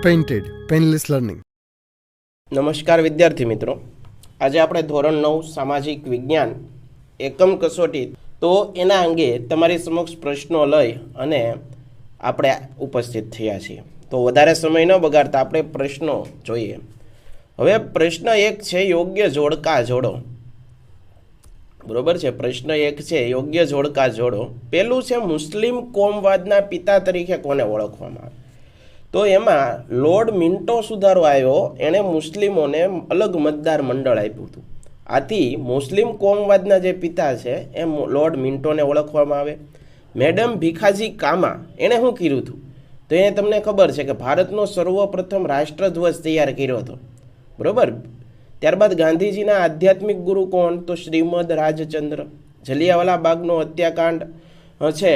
Painted painless learning. નમસ્કાર વિદ્યાર્થી મિત્રો, આજે આપણે ધોરણ 9 સામાજિક વિજ્ઞાન એકમ કસોટી તો એના અંગે તમારી સમક્ષ પ્રશ્નો લઈ અને આપણે ઉપસ્થિત થયા છીએ. તો વધારે સમય ન બગાડતા આપણે પ્રશ્નો જોઈએ. હવે પ્રશ્ન એક છે યોગ્ય જોડકા જોડો. બરોબર છે, પ્રશ્ન એક છે યોગ્ય જોડકા જોડો. પહેલું છે મુસ્લિમ કોમવાદના પિતા તરીકે કોને ઓળખવામાં આવે? તો એમાં લોર્ડ મિન્ટો સુધારો આવ્યો, એણે મુસ્લિમોને અલગ મતદાર મંડળ આપ્યું હતું. આથી મુસ્લિમ કોમવાદના જે પિતા છે એ લોર્ડ મિન્ટોને ઓળખવામાં આવે. મેડમ ભીખાજી કામા એણે શું કર્યું હતું? તો એને તમને ખબર છે કે ભારતનો સર્વપ્રથમ રાષ્ટ્રધ્વજ તૈયાર કર્યો હતો. બરોબર. ત્યારબાદ ગાંધીજીના આધ્યાત્મિક ગુરુ કોણ? તો શ્રીમદ રાજચંદ્ર. જલિયાવાલા બાગનો હત્યાકાંડ છે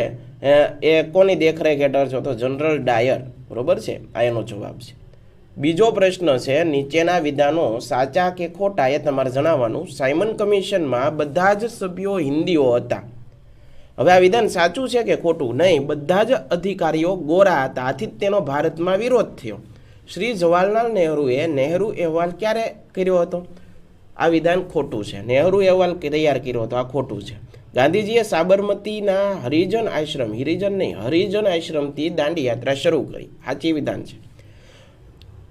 એ કોની દેખરેખ હેઠળ છે? તો જનરલ ડાયર. બરોબર છે, આ એનો જવાબ છે. બીજો પ્રશ્ન છે નીચેના વિધાનો સાચા કે ખોટા એ તમારે જણાવવાનું. સાયમન કમિશનમાં બધા જ સભ્યો હિન્દીઓ હતા. હવે આ વિધાન સાચું છે કે ખોટું? નહીં, બધા જ અધિકારીઓ ગોરા હતા. આથી જ તેનો ભારતમાં વિરોધ થયો. શ્રી જવાહરલાલ નહેરુએ નહેરુ અહેવાલ ક્યારે કર્યો હતો? આ વિધાન ખોટું છે. નહેરુ અહેવાલ તૈયાર કર્યો હતો, આ ખોટું છે. ગાંધીજીએ સાબરમતીના હરિજન આશ્રમથી દાંડી યાત્રા શરૂ કરી. સાચી વિધાન છે.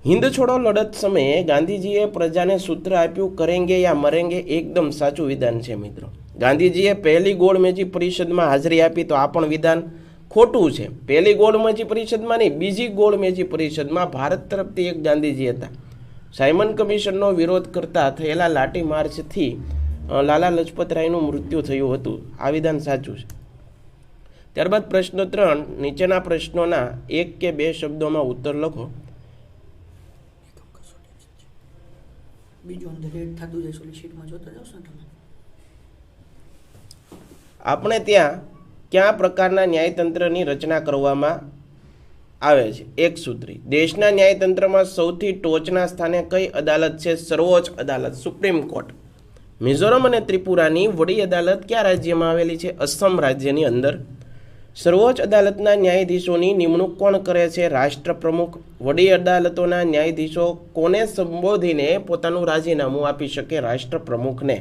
હિન્દ છોડો લડત સમયે ગાંધીજીએ પ્રજાને સૂત્ર આપ્યું કરેંગે યા મરેંગે. એકદમ સાચું વિધાન છે મિત્રો. ગાંધીજીએ પહેલી ગોળમેજી પરિષદમાં હાજરી આપી, તો આ પણ વિધાન ખોટું છે. પહેલી ગોળમેજી પરિષદમાં નહીં, બીજી ગોળમેજી પરિષદમાં ભારત તરફથી એક ગાંધીજી હતા. સાયમન કમિશનનો વિરોધ કરતા થયેલા લાઠી માર્ચથી લાલા લજપત રાયનું મૃત્યુ થયું હતું. આ વિધાન સાચું છે. ત્યારબાદ પ્રશ્ન 3, નીચેના પ્રશ્નોના એક કે બે શબ્દોમાં ઉત્તર લખો. આપણે ત્યાં કયા પ્રકારના ન્યાયતંત્રની રચના કરવામાં આવે છે? એક સૂત્રી. દેશના ન્યાયતંત્રમાં સૌથી ટોચના સ્થાને કઈ અદાલત છે? સર્વોચ્ચ અદાલત, સુપ્રીમ કોર્ટ. મિઝોરમ અને ત્રિપુરાની વડી અદાલત કયા રાજ્યમાં આવેલી છે? અસમ રાજ્યની અંદર. સર્વોચ્ચ અદાલતના ન્યાયાધીશોની નિમણૂક કોણ કરે છે? રાષ્ટ્રપ્રમુખ. વડી અદાલતોના ન્યાયાધીશો કોને સંબોધીને પોતાનું રાજીનામું આપી શકે? રાષ્ટ્રપ્રમુખને.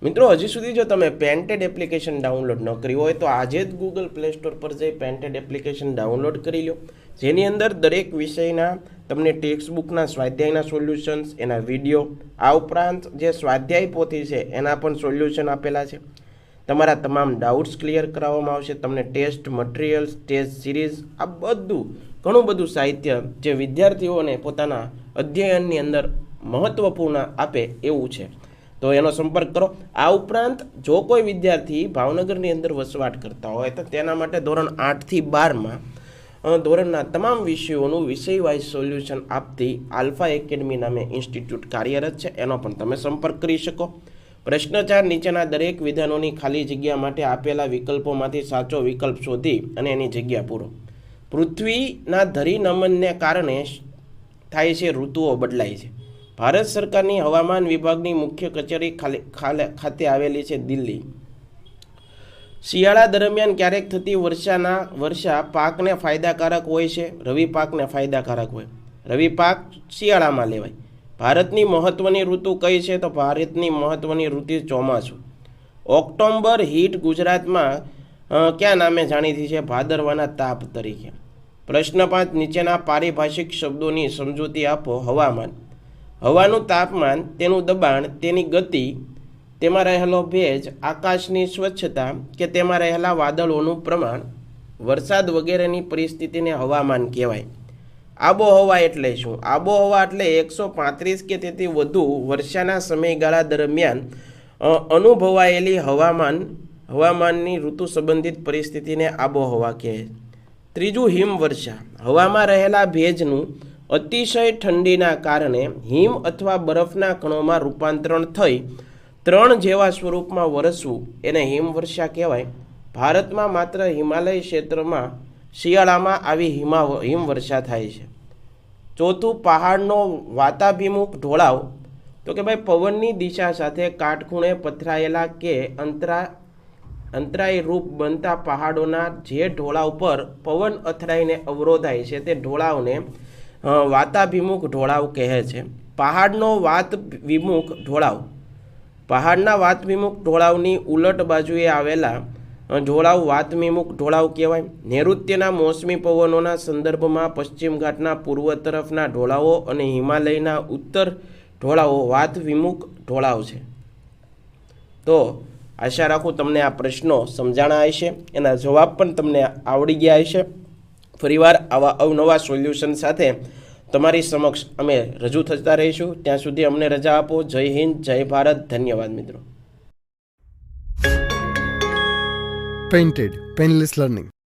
મિત્રો, હજી સુધી જો તમે પેન્ટેડ એપ્લિકેશન ડાઉનલોડ ન કરી હોય તો આજે જ ગૂગલ પ્લે સ્ટોર પર જઈ પેન્ટેડ એપ્લિકેશન ડાઉનલોડ કરી લો, જેની અંદર દરેક વિષયના તમને ટેક્સ્ટબુકના સ્વાધ્યાયના સોલ્યુશન્સ, એના વિડીયો, આ ઉપરાંત જે સ્વાધ્યાય પોથી છે એના પણ સોલ્યુશન આપેલા છે. તમારા તમામ ડાઉટ્સ ક્લિયર કરાવવામાં આવશે. તમને ટેસ્ટ મટીરિયલ્સ, ટેસ્ટ સિરીઝ, આ બધું ઘણું બધું સાહિત્ય જે વિદ્યાર્થીઓને પોતાના અધ્યયનની અંદર મહત્વપૂર્ણ આપે એવું છે, તો એનો સંપર્ક કરો. આ ઉપરાંત જો કોઈ વિદ્યાર્થી ભાવનગરની અંદર વસવાટ કરતા હોય તો તેના માટે ધોરણ 8 થી 12માં ધોરણના તમામ વિષયોનું વિષય વાઇઝ સોલ્યુશન આપતી આલ્ફા એકેડમી નામે ઇન્સ્ટિટ્યૂટ કાર્યરત છે, એનો પણ તમે સંપર્ક કરી શકો. પ્રશ્ન 4, નીચેના દરેક વિધાનોની ખાલી જગ્યા માટે આપેલા વિકલ્પોમાંથી સાચો વિકલ્પ શોધી અને એની જગ્યા પૂરો. પૃથ્વીના ધરીનમનને કારણે થાય છે ઋતુઓ બદલાય છે. ભારત સરકારની હવામાન વિભાગની મુખ્ય કચેરી ખાતે આવેલી છે દિલ્હી. શિયાળા દરમિયાન ક્યારેક થતી વર્ષા પાકને ફાયદાકારક હોય છે? રવિ પાકને ફાયદાકારક હોય. રવિ પાક શિયાળામાં લેવાય. ભારતની મહત્વની ઋતુ કઈ છે? તો ભારતની મહત્વની ઋતુ ચોમાસું. ઓક્ટોબર હીટ ગુજરાતમાં કયા નામે જાણીતી છે? ભાદરવાના તાપ તરીકે. પ્રશ્ન 5, નીચેના પારિભાષિક શબ્દોની સમજૂતી આપો. હવામાન. હવાનું તાપમાન, તેનું દબાણ, તેની ગતિ, તેમાં રહેલો ભેજ, આકાશની સ્વચ્છતા કે તેમાં રહેલા વાદળોનું પ્રમાણ, વરસાદ વગેરેની પરિસ્થિતિને હવામાન કહેવાય. આબોહવા એટલે શું? આબોહવા એટલે 135 કે તેથી વધુ વર્ષાના સમયગાળા દરમિયાન અનુભવાયેલી હવામાનની ઋતુ સંબંધિત પરિસ્થિતિને આબોહવા કહે. ત્રીજું, હિમવર્ષા. હવામાં રહેલા ભેજનું અતિશય ઠંડીના કારણે હિમ અથવા બરફના કણોમાં રૂપાંતરણ થઈ ત્રણ જેવા સ્વરૂપમાં વરસવું એને હિમવર્ષા કહેવાય. ભારતમાં માત્ર હિમાલય ક્ષેત્રમાં શિયાળામાં આવી હિમવર્ષા થાય છે. ચોથું, પહાડનો વાતાભિમુખ ઢોળાવ. તો કે ભાઈ પવનની દિશા સાથે કાટખૂણે પથરાયેલા કે અંતરાય રૂપ બનતા પહાડોના જે ઢોળાવ પર પવન અથડાઈને અવરોધાય છે તે ઢોળાવને વાતાભિમુખ ઢોળાવ કહે છે. પહાડનો વાત વિમુખ ઢોળાવ. પહાડના વાતવિમુખ ઢોળાવની ઉલટ બાજુએ આવેલા ઢોળાવ વાતવિમુખ ઢોળાવ કહેવાય. નૈઋત્યના મોસમી પવનોના સંદર્ભમાં પશ્ચિમ ઘાટના પૂર્વ તરફના ઢોળાવો અને હિમાલયના ઉત્તર ઢોળાવો વાતવિમુખ ઢોળાવ છે. તો આશા રાખું તમને આ પ્રશ્નો સમજાણા હશે, એના જવાબ પણ તમને આવડી ગયા હશે. ફરીવાર આવા અવનવા સોલ્યુશન સાથે તમારી સમક્ષ અમે રજૂ થતા રહીશું. ત્યાં સુધી અમને રજા આપો. જય હિન્દ, જય ભારત. ધન્યવાદ મિત્રો. Painted Painless Learning.